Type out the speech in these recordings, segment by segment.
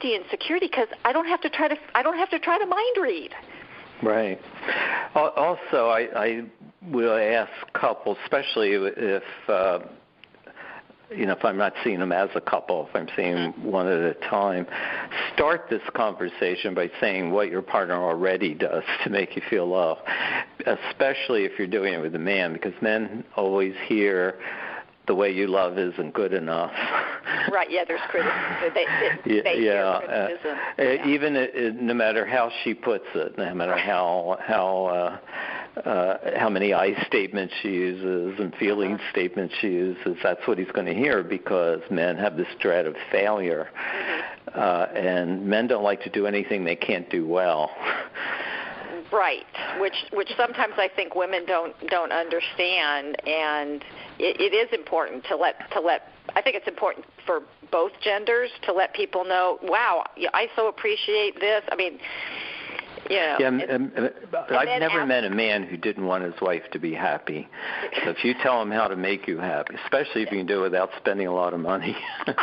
and security because I don't have to try to mind read. Right. Also, I will ask couples, especially if if I'm not seeing them as a couple, if I'm seeing them one at a time, start this conversation by saying what your partner already does to make you feel loved, especially if you're doing it with a man, because men always hear the way you love isn't good enough. Right, yeah, there's criticism. They hear criticism. Even no matter how she puts it, no matter how many I statements she uses and feeling statements she uses, that's what he's going to hear, because men have this dread of failure. And men don't like to do anything they can't do well. Right, which sometimes I think women don't understand, and it is important to let. I think it's important for both genders to let people know. Wow, I so appreciate this. I mean, I've never met a man who didn't want his wife to be happy. So if you tell him how to make you happy, especially if you can do it without spending a lot of money. and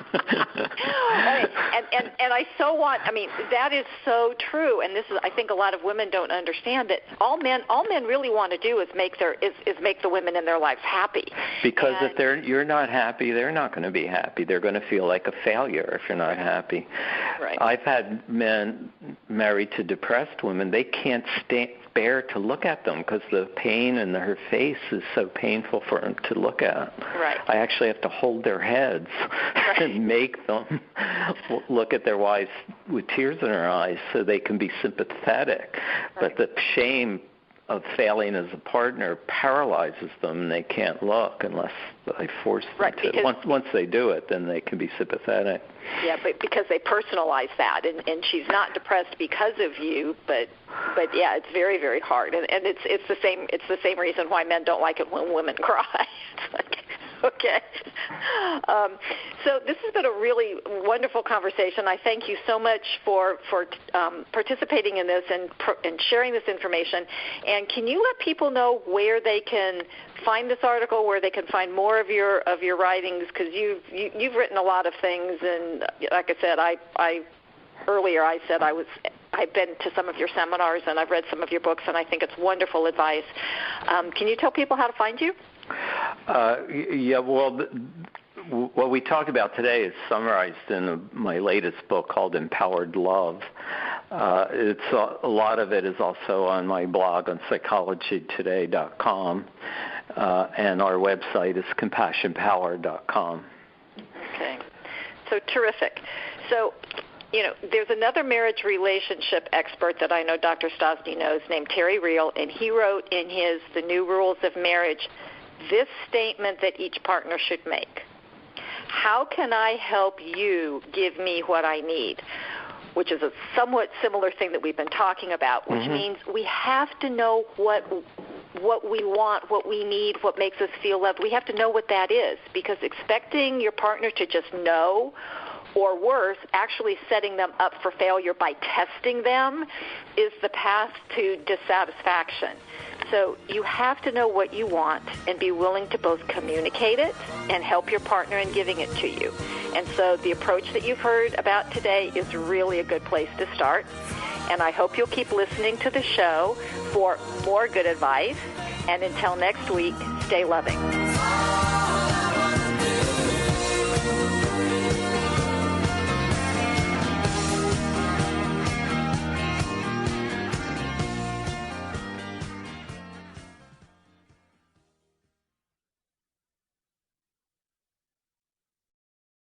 I so want. I mean, that is so true. And this is, I think, a lot of women don't understand that all men really want to do is make the women in their lives happy. Because if you're not happy, they're not going to be happy. They're going to feel like a failure if you're not happy. Right. I've had men married to depressed women. They can't bear to look at them because the pain in her face is so painful for them to look at. Right. I actually have to hold their heads and make them look at their wives with tears in their eyes so they can be sympathetic. Right. But the shame of failing as a partner paralyzes them, and they can't look unless I force them to. Once they do it, then they can be sympathetic. Yeah, but because they personalize that, and she's not depressed because of you, but yeah, it's very, very hard, and it's the same reason why men don't like it when women cry. It's like, okay. So this has been a really wonderful conversation. I thank you so much for participating in this and sharing this information. And can you let people know where they can find this article, where they can find more of your writings? Because you've written a lot of things, and like I said, earlier I said I've been to some of your seminars and I've read some of your books, and I think it's wonderful advice. Can you tell people how to find you? What we talked about today is summarized in my latest book called Empowered Love. A lot of it is also on my blog on psychologytoday.com, and our website is compassionpower.com. Okay, so terrific. So, there's another marriage relationship expert that I know Dr. Stosny knows named Terry Real, and he wrote in his The New Rules of Marriage this statement that each partner should make: how can I help you give me what I need? Which is a somewhat similar thing that we've been talking about, which means we have to know what we want, what we need, what makes us feel loved. We have to know what that is, because expecting your partner to just know, or worse, actually setting them up for failure by testing them, is the path to dissatisfaction. So you have to know what you want and be willing to both communicate it and help your partner in giving it to you. And so the approach that you've heard about today is really a good place to start. And I hope you'll keep listening to the show for more good advice. And until next week, stay loving.